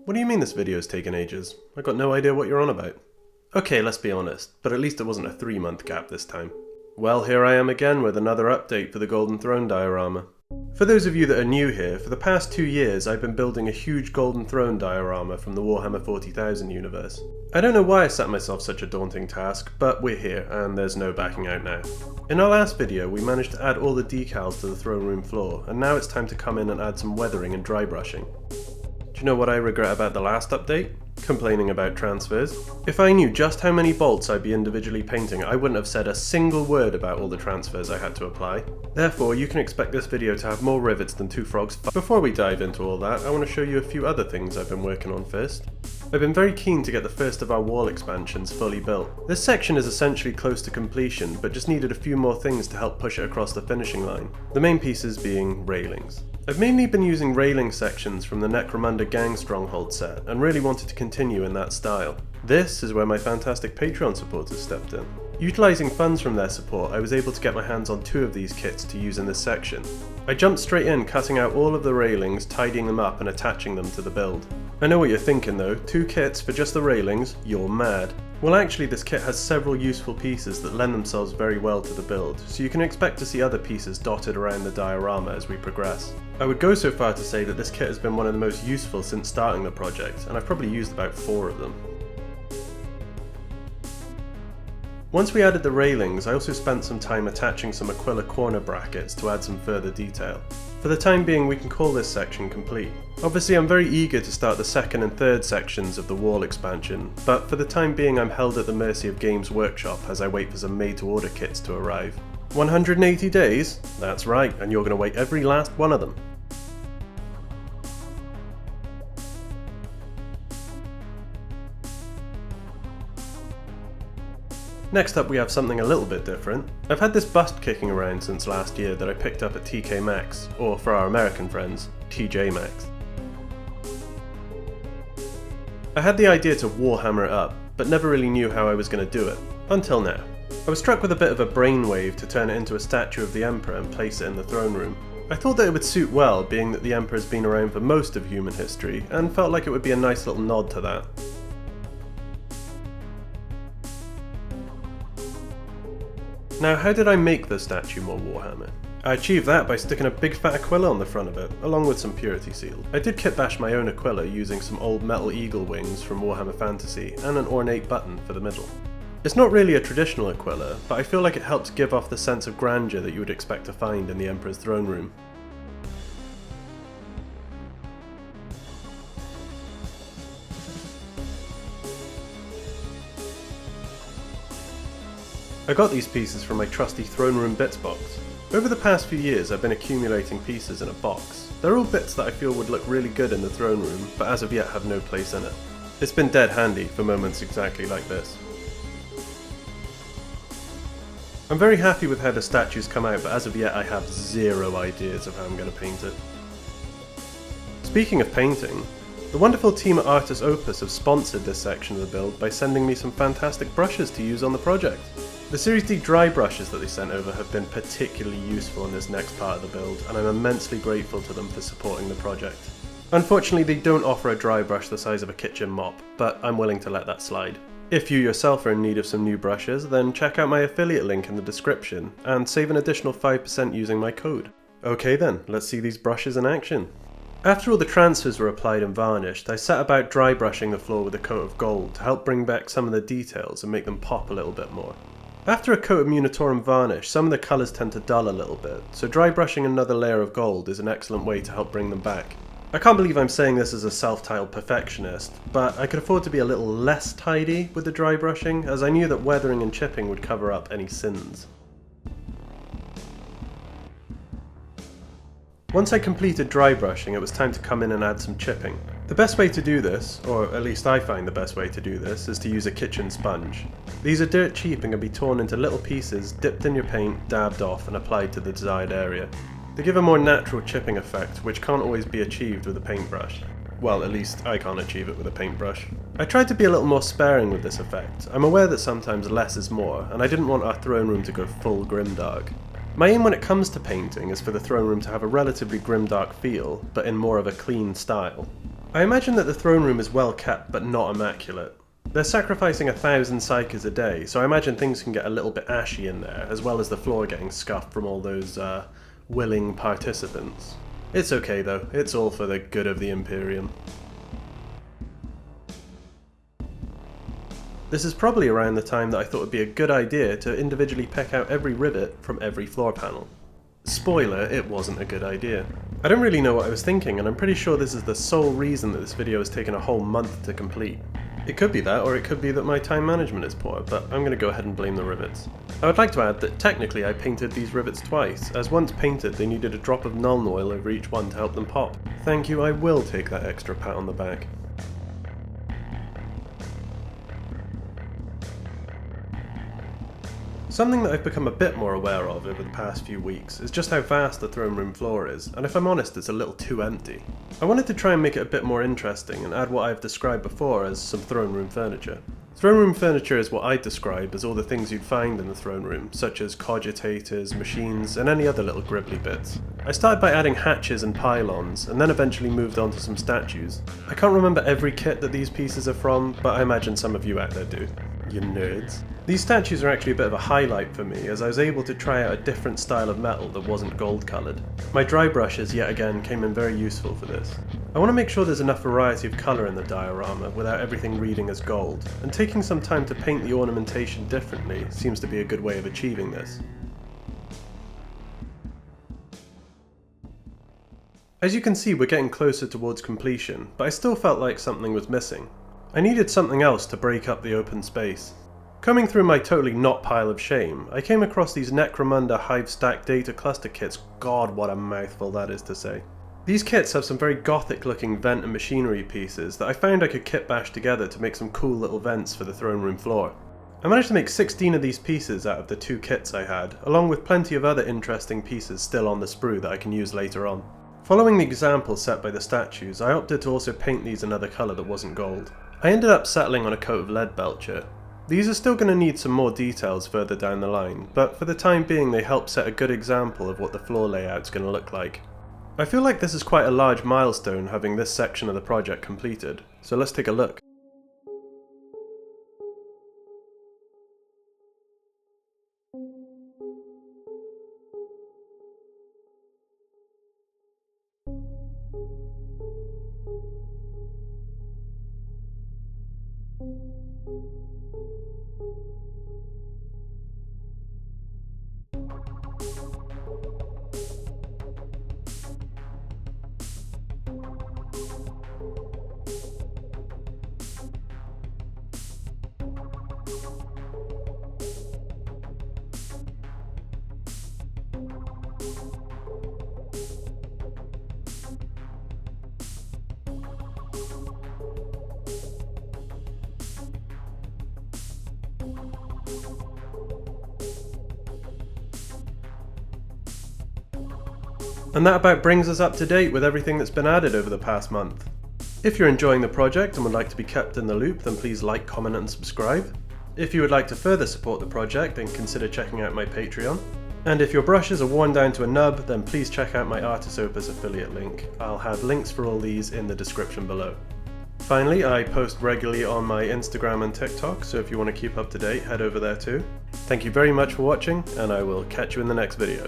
What do you mean this video's taken ages? I got no idea what you're on about. Okay, let's be honest, but at least it wasn't a 3-month gap this time. Well, here I am again with another update for the Golden Throne diorama. For those of you that are new here, for the past 2 years I've been building a huge Golden Throne diorama from the Warhammer 40,000 universe. I don't know why I set myself such a daunting task, but we're here and there's no backing out now. In our last video we managed to add all the decals to the throne room floor, and now it's time to come in and add some weathering and dry brushing. Do you know what I regret about the last update? Complaining about transfers. If I knew just how many bolts I'd be individually painting, I wouldn't have said a single word about all the transfers I had to apply. Therefore, you can expect this video to have more rivets than 2 frogs. Before we dive into all that, I want to show you a few other things I've been working on first. I've been very keen to get the first of our wall expansions fully built. This section is essentially close to completion, but just needed a few more things to help push it across the finishing line. The main pieces being railings. I've mainly been using railing sections from the Necromunda Gang Stronghold set, and really wanted to continue in that style. This is where my fantastic Patreon supporters stepped in. Utilising funds from their support, I was able to get my hands on 2 of these kits to use in this section. I jumped straight in, cutting out all of the railings, tidying them up and attaching them to the build. I know what you're thinking though, 2 kits for just the railings? You're mad. Well, actually this kit has several useful pieces that lend themselves very well to the build, so you can expect to see other pieces dotted around the diorama as we progress. I would go so far to say that this kit has been one of the most useful since starting the project, and I've probably used about 4 of them. Once we added the railings, I also spent some time attaching some Aquila corner brackets to add some further detail. For the time being, we can call this section complete. Obviously I'm very eager to start the 2nd and 3rd sections of the wall expansion, but for the time being I'm held at the mercy of Games Workshop as I wait for some made-to-order kits to arrive. 180 days? That's right, and you're going to wait every last one of them. Next up we have something a little bit different. I've had this bust kicking around since last year that I picked up at TK Maxx, or for our American friends, TJ Maxx. I had the idea to Warhammer it up, but never really knew how I was going to do it, until now. I was struck with a bit of a brainwave to turn it into a statue of the Emperor and place it in the throne room. I thought that it would suit well, being that the Emperor's been around for most of human history, and felt like it would be a nice little nod to that. Now, how did I make the statue more Warhammer? I achieved that by sticking a big fat Aquila on the front of it, along with some purity seal. I did kit bash my own Aquila using some old metal eagle wings from Warhammer Fantasy, and an ornate button for the middle. It's not really a traditional Aquila, but I feel like it helps give off the sense of grandeur that you would expect to find in the Emperor's throne room. I got these pieces from my trusty Throne Room Bits box. Over the past few years I've been accumulating pieces in a box. They're all bits that I feel would look really good in the throne room, but as of yet have no place in it. It's been dead handy for moments exactly like this. I'm very happy with how the statues come out, but as of yet I have 0 ideas of how I'm going to paint it. Speaking of painting, the wonderful team at Artis Opus have sponsored this section of the build by sending me some fantastic brushes to use on the project. The Series D dry brushes that they sent over have been particularly useful in this next part of the build, and I'm immensely grateful to them for supporting the project. Unfortunately, they don't offer a dry brush the size of a kitchen mop, but I'm willing to let that slide. If you yourself are in need of some new brushes, then check out my affiliate link in the description, and save an additional 5% using my code. Okay then, let's see these brushes in action. After all the transfers were applied and varnished, I set about dry brushing the floor with a coat of gold to help bring back some of the details and make them pop a little bit more. After a coat of Munitorum varnish, some of the colours tend to dull a little bit, so dry brushing another layer of gold is an excellent way to help bring them back. I can't believe I'm saying this as a self-titled perfectionist, but I could afford to be a little less tidy with the dry brushing, as I knew that weathering and chipping would cover up any sins. Once I completed dry brushing, it was time to come in and add some chipping. The best way to do this, or at least I find the best way to do this, is to use a kitchen sponge. These are dirt cheap and can be torn into little pieces, dipped in your paint, dabbed off and applied to the desired area. They give a more natural chipping effect, which can't always be achieved with a paintbrush. Well, at least I can't achieve it with a paintbrush. I tried to be a little more sparing with this effect. I'm aware that sometimes less is more, and I didn't want our throne room to go full grimdark. My aim when it comes to painting is for the throne room to have a relatively grimdark feel, but in more of a clean style. I imagine that the throne room is well kept but not immaculate. They're sacrificing 1,000 psykers a day, so I imagine things can get a little bit ashy in there, as well as the floor getting scuffed from all those willing participants. It's okay though, it's all for the good of the Imperium. This is probably around the time that I thought it would be a good idea to individually pick out every rivet from every floor panel. Spoiler, it wasn't a good idea. I don't really know what I was thinking, and I'm pretty sure this is the sole reason that this video has taken a whole month to complete. It could be that, or it could be that my time management is poor, but I'm going to go ahead and blame the rivets. I would like to add that technically I painted these rivets twice, as once painted they needed a drop of Nuln Oil over each one to help them pop. Thank you, I will take that extra pat on the back. Something that I've become a bit more aware of over the past few weeks is just how vast the throne room floor is, and if I'm honest, it's a little too empty. I wanted to try and make it a bit more interesting and add what I've described before as some throne room furniture. Throne room furniture is what I describe as all the things you'd find in the throne room, such as cogitators, machines, and any other little gribbly bits. I started by adding hatches and pylons, and then eventually moved on to some statues. I can't remember every kit that these pieces are from, but I imagine some of you out there do. You nerds. These statues are actually a bit of a highlight for me, as I was able to try out a different style of metal that wasn't gold coloured. My dry brushes yet again came in very useful for this. I want to make sure there's enough variety of colour in the diorama without everything reading as gold, and taking some time to paint the ornamentation differently seems to be a good way of achieving this. As you can see, we're getting closer towards completion, but I still felt like something was missing. I needed something else to break up the open space. Coming through my totally not pile of shame, I came across these Necromunda Hive Stack Data Cluster kits. God, what a mouthful that is to say. These kits have some very gothic looking vent and machinery pieces that I found I could kit bash together to make some cool little vents for the throne room floor. I managed to make 16 of these pieces out of the 2 kits I had, along with plenty of other interesting pieces still on the sprue that I can use later on. Following the example set by the statues, I opted to also paint these another colour that wasn't gold. I ended up settling on a coat of lead belcher. These are still going to need some more details further down the line, but for the time being they help set a good example of what the floor layout's going to look like. I feel like this is quite a large milestone having this section of the project completed, so let's take a look. And that about brings us up to date with everything that's been added over the past month. If you're enjoying the project and would like to be kept in the loop, then please like, comment and subscribe. If you would like to further support the project, then consider checking out my Patreon. And if your brushes are worn down to a nub, then please check out my Artis Opus affiliate link. I'll have links for all these in the description below. Finally, I post regularly on my Instagram and TikTok, so if you want to keep up to date, head over there too. Thank you very much for watching, and I will catch you in the next video.